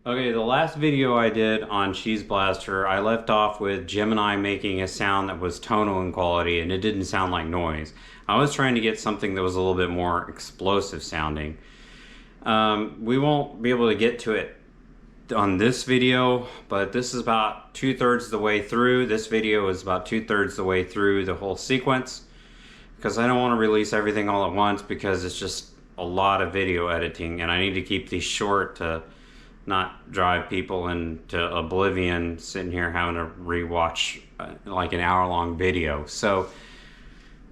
Okay, the last video I did on Cheese Blaster, I left off with Gemini making a sound that was tonal in quality and it didn't sound like noise. I was trying to get something that was a little bit more explosive sounding. We won't be able to get to it on this video, but this is about 2/3 the way through. This video is about 2/3 the way through the whole sequence because I don't want to release everything all at once because it's just a lot of video editing and I need to keep these short to not drive people into oblivion sitting here having to rewatch like an hour-long video. So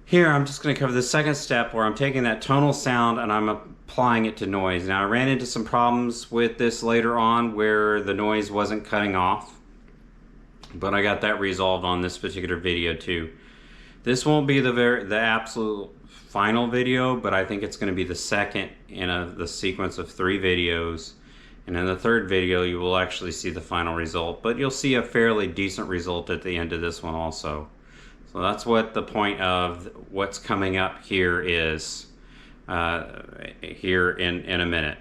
here I'm just going to cover the second step where I'm taking that tonal sound and I'm applying it to noise. Now I ran into some problems with this later on where the noise wasn't cutting off, but I got that resolved on this particular video too. This won't be the absolute final video, but I think it's going to be the second in the sequence of 3 videos. And in the third video, you will actually see the final result, but you'll see a fairly decent result at the end of this one also. So that's what the point of what's coming up here is here in a minute.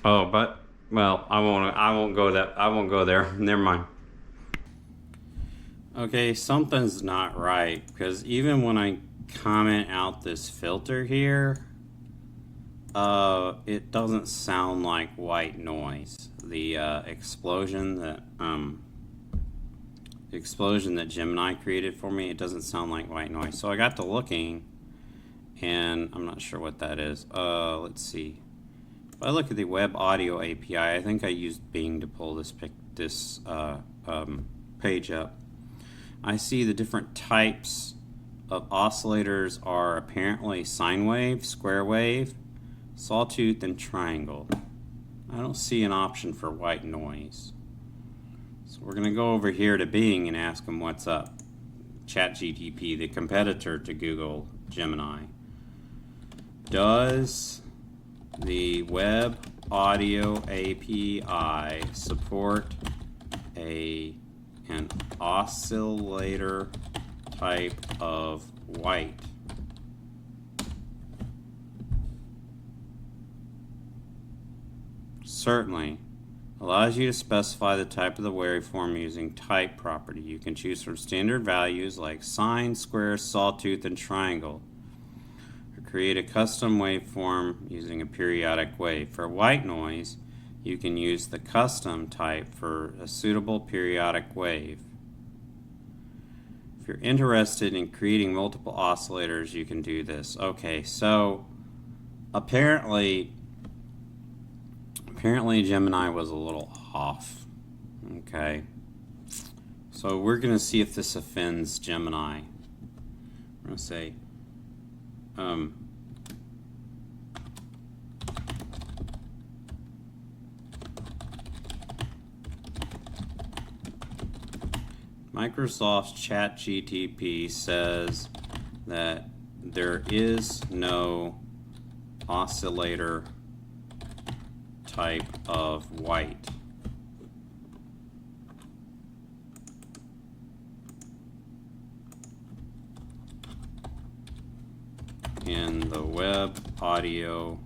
Oh, but well, I won't go there. Never mind. Okay, something's not right because even when I comment out this filter here, it doesn't sound like white noise. The explosion that Gemini created for me, it doesn't sound like white noise. So I got to looking, and I'm not sure what that is. Let's see. If I look at the Web Audio API, I think I used Bing to pull this page up. I see the different types of oscillators are apparently sine wave, square wave, sawtooth, and triangle. I don't see an option for white noise. So we're going to go over here to Bing and ask them what's up. ChatGPT, the competitor to Google Gemini. Does the Web Audio API support an oscillator type of white? Certainly. Allows you to specify the type of the waveform using type property. You can choose from standard values like sine, square, sawtooth, and triangle. Or create a custom waveform using a periodic wave. For white noise, you can use the custom type for a suitable periodic wave. If you're interested in creating multiple oscillators, you can do this. Okay, so apparently Gemini was a little off. Okay, so we're going to see if this offends Gemini. We're going to say Microsoft's ChatGPT says that there is no oscillator type of white. In the Web Audio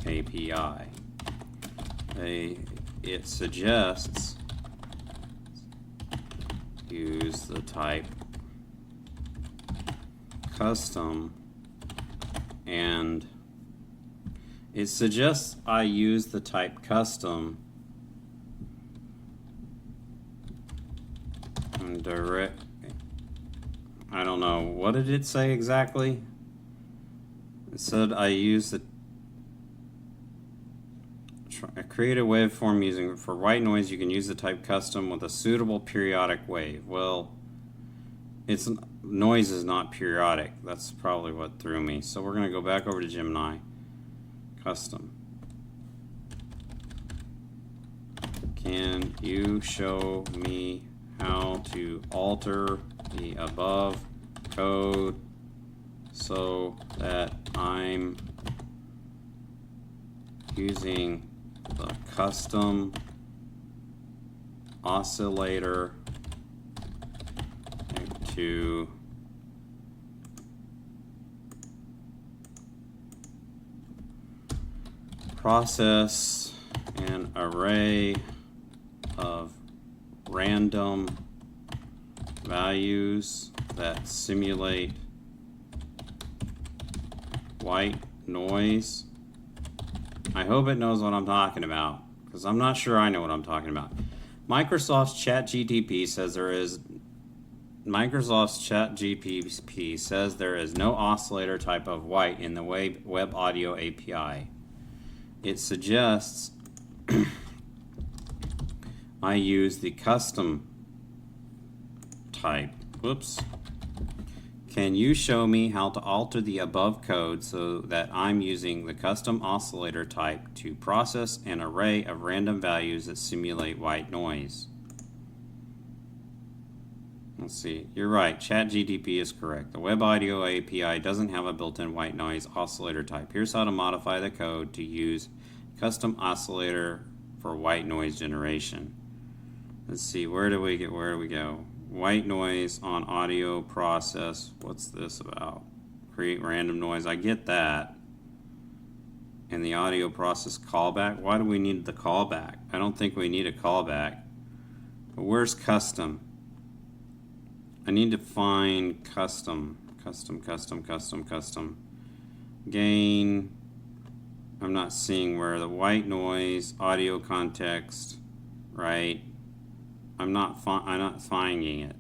API. It suggests use the type custom, and it suggests I use the type custom and direct. I don't know, what did it say exactly? It said I use the create a waveform using, for white noise you can use the type custom with a suitable periodic wave. Well, noise is not periodic. That's probably what threw me. So we're going to go back over to Gemini. Custom. Can you show me how to alter the above code so that I'm using the custom oscillator to process an array of random values that simulate white noise. I hope it knows what I'm talking about, because I'm not sure I know what I'm talking about. Microsoft's ChatGPT says there is no oscillator type of white in the web audio API. It suggests I use the custom type. Whoops. Can you show me how to alter the above code so that I'm using the custom oscillator type to process an array of random values that simulate white noise? Let's see. You're right. ChatGPT is correct. The Web Audio API doesn't have a built-in white noise oscillator type. Here's how to modify the code to use custom oscillator for white noise generation. Let's see. Where do we go? White noise on audio process. What's this about? Create random noise. I get that. And the audio process callback. Why do we need the callback? I don't think we need a callback. But where's custom? I need to find custom. Gain. I'm not seeing where the white noise, audio context, right? I'm not finding it.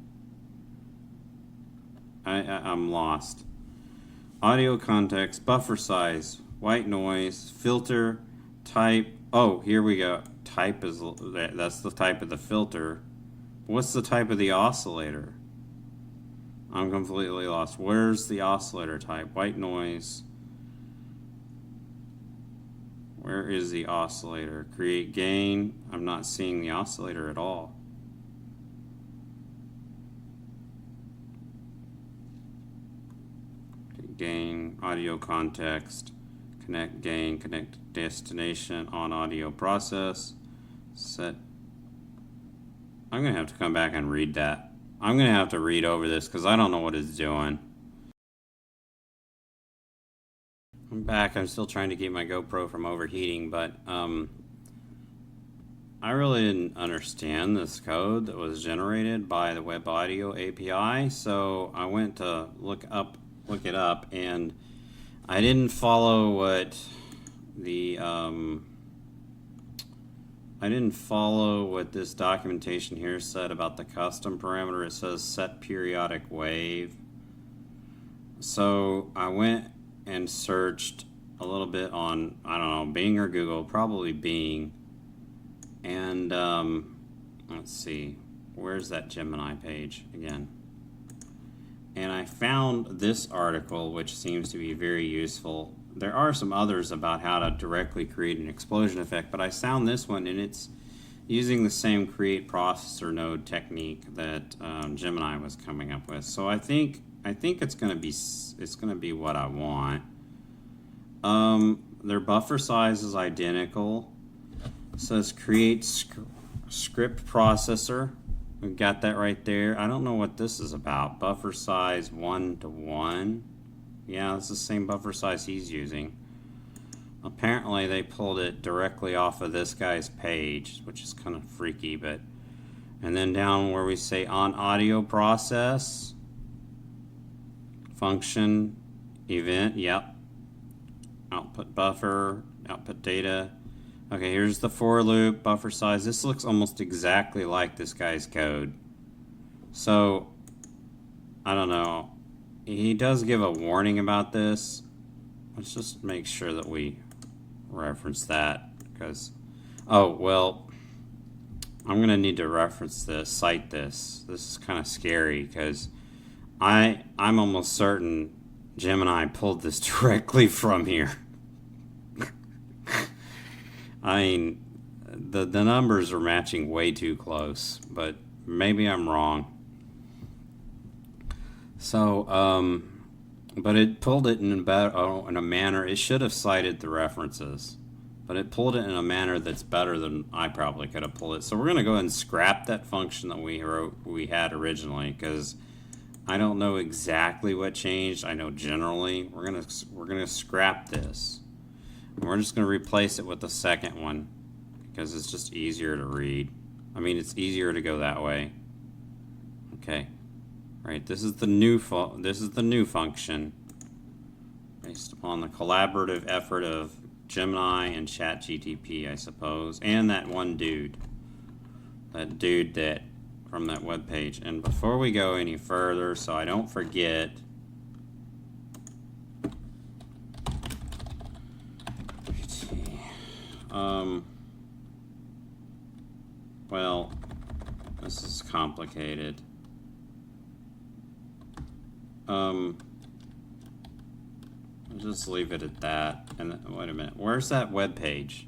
I'm lost. Audio context, buffer size, white noise, filter, type. Oh, here we go. Type is, that's the type of the filter. What's the type of the oscillator? I'm completely lost. Where's the oscillator type? White noise. Where is the oscillator? Create gain. I'm not seeing the oscillator at all. Gain, audio context, connect gain, connect destination on audio process, set. I'm going to have to come back and read that. I'm going to have to read over this because I don't know what it's doing. I'm back. I'm still trying to keep my GoPro from overheating, but I really didn't understand this code that was generated by the Web Audio API, so I went to look it up, and I didn't follow what the I didn't follow what this documentation here said about the custom parameter. It says set periodic wave. So I went and searched a little bit on, I don't know, Bing or Google, probably Bing. And let's see, where's that Gemini page again? And I found this article, which seems to be very useful. There are some others about how to directly create an explosion effect, but I found this one, and it's using the same create processor node technique that Gemini was coming up with. So I think it's going to be what I want. Their buffer size is identical. It says create script processor. We've got that right there. I don't know what this is about. Buffer size 1:1. Yeah, it's the same buffer size he's using. Apparently they pulled it directly off of this guy's page, which is kind of freaky, but and then down where we say on audio process function event, yep. Output buffer, output data. Okay, here's the for loop, buffer size. This looks almost exactly like this guy's code. So, I don't know. He does give a warning about this. Let's just make sure that we reference that, because, oh, well, I'm going to need to reference this, cite this. This is kind of scary, because I'm almost certain Gemini pulled this directly from here. I mean, the numbers are matching way too close, but maybe I'm wrong. So, but it pulled it in a manner, it should have cited the references, but it pulled it in a manner that's better than I probably could have pulled it. So we're going to go ahead and scrap that function that we had originally, because I don't know exactly what changed. I know generally we're gonna scrap this. And we're just going to replace it with the second one because it's just easier to read. I mean, it's easier to go that way. Okay. Right, this is the new function based upon the collaborative effort of Gemini and ChatGPT, I suppose, and that one dude. That dude that from that web page. And before we go any further, so I don't forget, well, this is complicated. I'll just leave it at that. And wait a minute, where's that web page?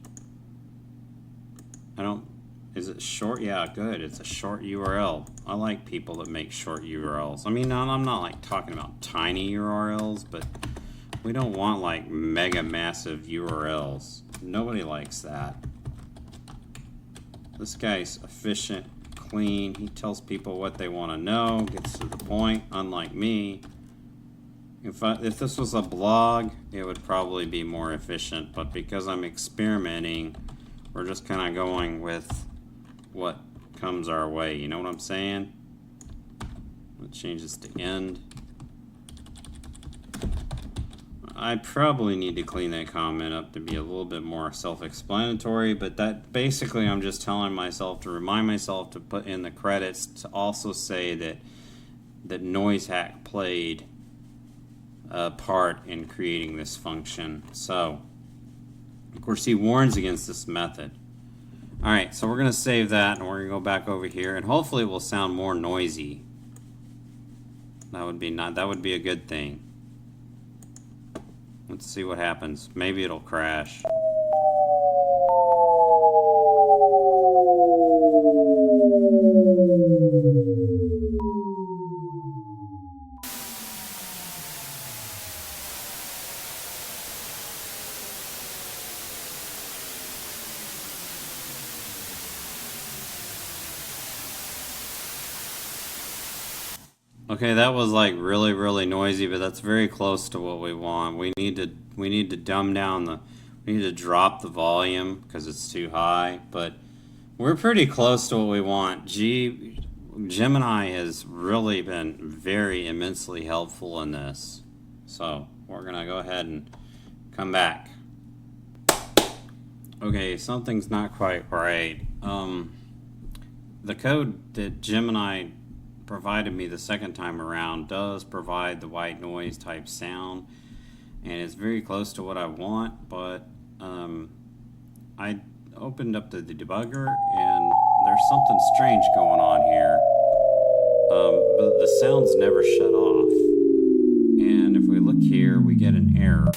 Is it short? Yeah, good. It's a short URL. I like people that make short URLs. I mean, I'm not like talking about tiny URLs, but we don't want like mega massive URLs. Nobody likes that. This guy's efficient, clean. He tells people what they want to know, gets to the point, unlike me. If this was a blog, it would probably be more efficient, but because I'm experimenting, we're just kind of going with what comes our way. You know what I'm saying? Let's change this to end. I probably need to clean that comment up to be a little bit more self-explanatory, but that basically I'm just telling myself to remind myself to put in the credits to also say that NoiseHack played a part in creating this function. So, of course, he warns against this method. Alright, so we're going to save that and we're going to go back over here and hopefully it will sound more noisy. That would be a good thing. Let's see what happens. Maybe it'll crash. Okay, that was like really, really noisy, but that's very close to what we want. We need to dumb down we need to drop the volume because it's too high, but we're pretty close to what we want. Gemini has really been very immensely helpful in this. So we're gonna go ahead and come back. Okay, something's not quite right. The code that Gemini provided me the second time around does provide the white noise type sound, and it's very close to what I want, but I opened up the debugger and there's something strange going on here. But the sound's never shut off, and if we look here we get an error.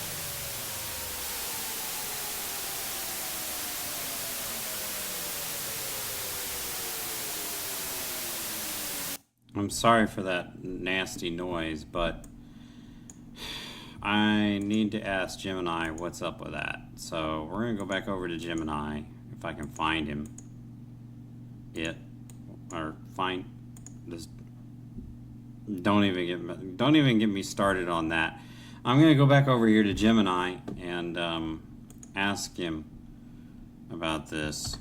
I'm sorry for that nasty noise, but I need to ask Gemini what's up with that. So we're going to go back over to Gemini, if I can find him. Find this. Don't even get me started on that. I'm going to go back over here to Gemini and ask him about this.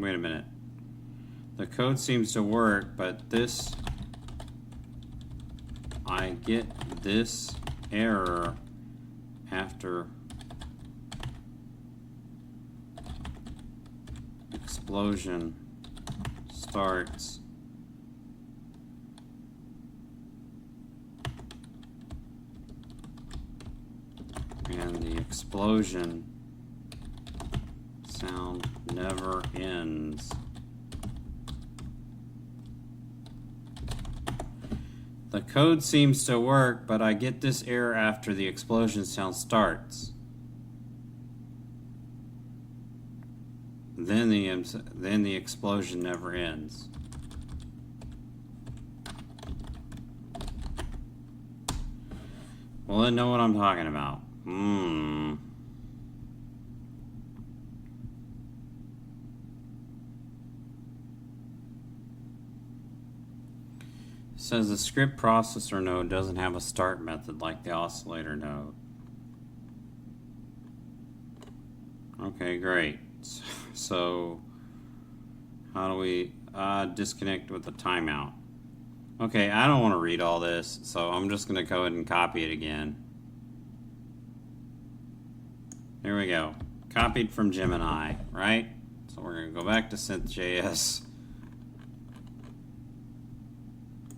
Wait a minute. The code seems to work, but I get this error after explosion starts. And the explosion sound never ends. The code seems to work, but I get this error after the explosion sound starts. Then the explosion never ends. Will it know what I'm talking about? It says the script processor node doesn't have a start method like the oscillator node. Okay, great. So how do we disconnect with the timeout? Okay, I don't want to read all this, so I'm just going to go ahead and copy it again. Here we go. Copied from Gemini, right? So we're going to go back to synth.js.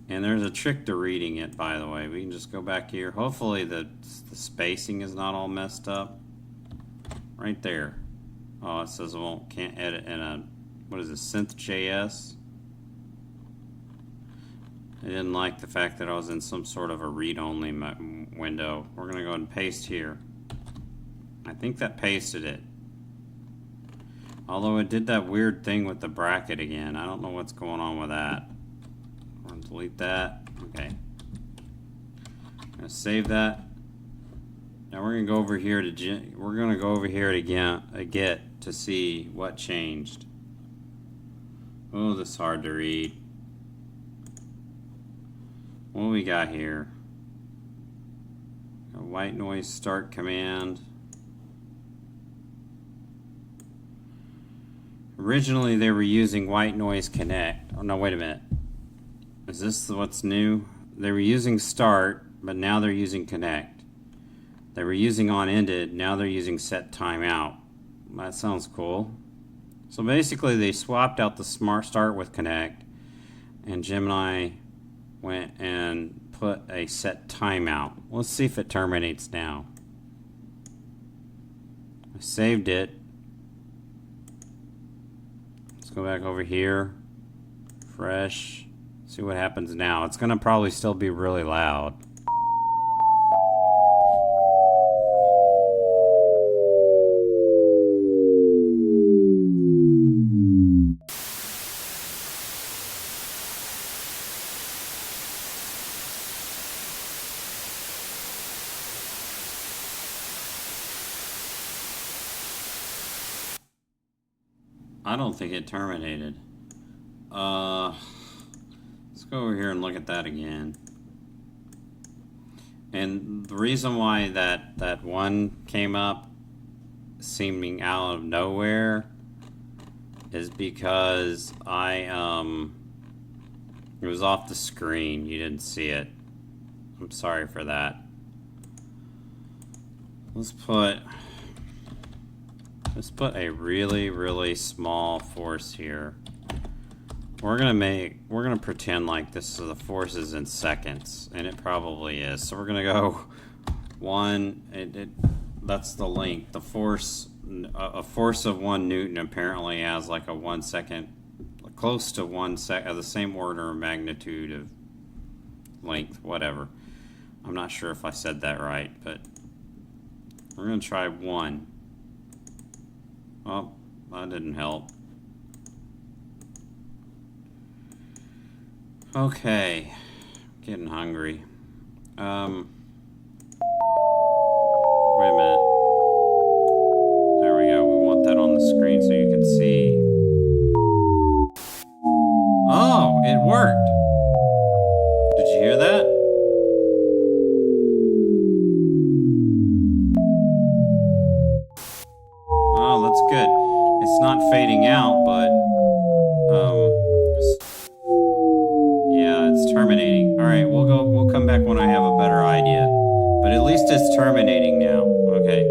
And there's a trick to reading it, by the way. We can just go back here. Hopefully the spacing is not all messed up. Right there. Oh, it says can't edit in a, what is this, synth.js? I didn't like the fact that I was in some sort of a read-only window. We're going to go ahead and paste here. I think that pasted it. Although it did that weird thing with the bracket again. I don't know what's going on with that. We're going to delete that. Okay. I'm going to save that. Now we're going to go over here to get to see what changed. Oh, this is hard to read. What do we got here? A white noise start command. Originally they were using white noise connect. Oh no, wait a minute. Is this what's new? They were using start, but now they're using connect. They were using on ended, now they're using set timeout. That sounds cool. So basically they swapped out the smart start with connect, and Gemini went and put a set timeout. Let's see if it terminates now. I saved it. Let's go back over here. Fresh. See what happens now. It's gonna probably still be really loud. I don't think it terminated. Let's go over here and look at that again. And the reason why that one came up seeming out of nowhere is because it was off the screen. You didn't see it. I'm sorry for that. Let's put a really small force here. We're gonna pretend like this is the force is in seconds, and it probably is. So we're gonna go that's the length. The force, a force of 1 Newton apparently has like a 1 second, close to 1 second, the same order of magnitude of length, whatever. I'm not sure if I said that right, but we're gonna try 1. Oh, that didn't help. Okay, getting hungry. Wait a minute. There we go. We want that on the screen so you can see. Oh, it worked. Did you hear that? Oh, that's good. It's not fading out, but yeah, it's terminating. All right, we'll come back when I have a better idea. But at least it's terminating now. Okay.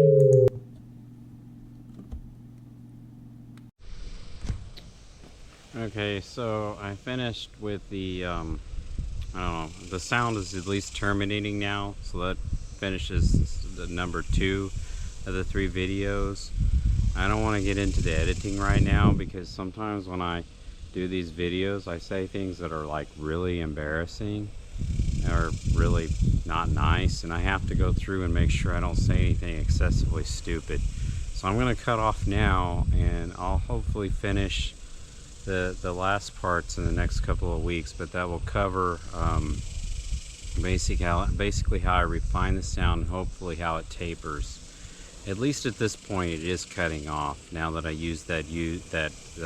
Okay, so I finished with the I don't know, the sound is at least terminating now, so that finishes the number 2 of the 3 videos. I don't want to get into the editing right now because sometimes when I do these videos I say things that are like really embarrassing or really not nice, and I have to go through and make sure I don't say anything excessively stupid. So I'm going to cut off now, and I'll hopefully finish the last parts in the next couple of weeks, but that will cover basically how I refine the sound, and hopefully how it tapers. At least at this point, it is cutting off. Now that I use that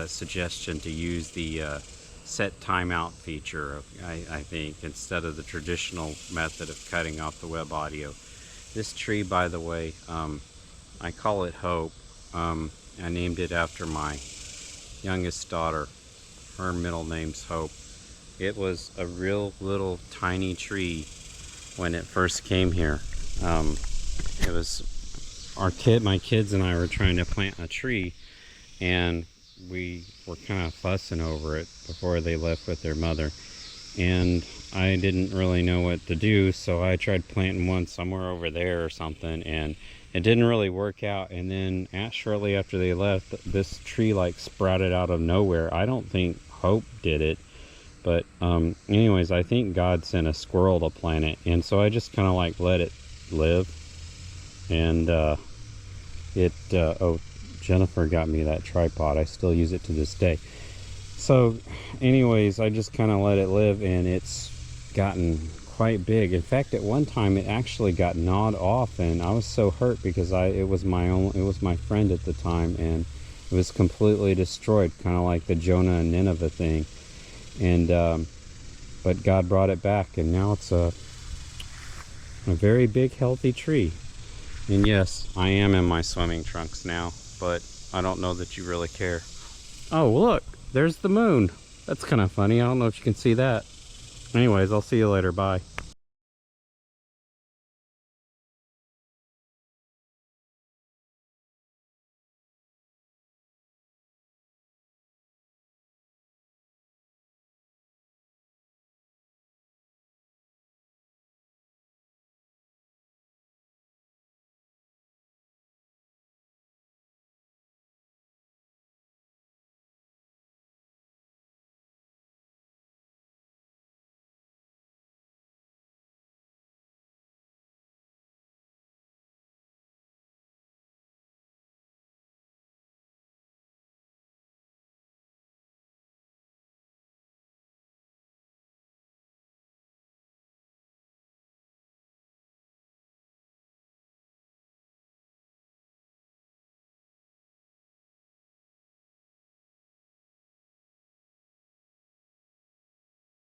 suggestion to use the set timeout feature, I think, instead of the traditional method of cutting off the web audio. This tree, by the way, I call it Hope. I named it after my youngest daughter. Her middle name's Hope. It was a real little tiny tree when it first came here. It was my kids and I were trying to plant a tree, and we were kind of fussing over it before they left with their mother. And I didn't really know what to do, so I tried planting one somewhere over there or something, and it didn't really work out. And then shortly after they left, this tree like sprouted out of nowhere. I don't think Hope did it. But anyways, I think God sent a squirrel to plant it, and so I just kind of like let it live. And oh, Jennifer got me that tripod. I still use it to this day. So anyways, I just kind of let it live, and it's gotten quite big. In fact, at one time it actually got gnawed off, and I was so hurt because it was my friend at the time, and it was completely destroyed, kind of like the Jonah and Nineveh thing. And but God brought it back, and now it's a very big, healthy tree. And yes, I am in my swimming trunks now, but I don't know that you really care. Oh, look, there's the moon. That's kind of funny. I don't know if you can see that. Anyways, I'll see you later. Bye.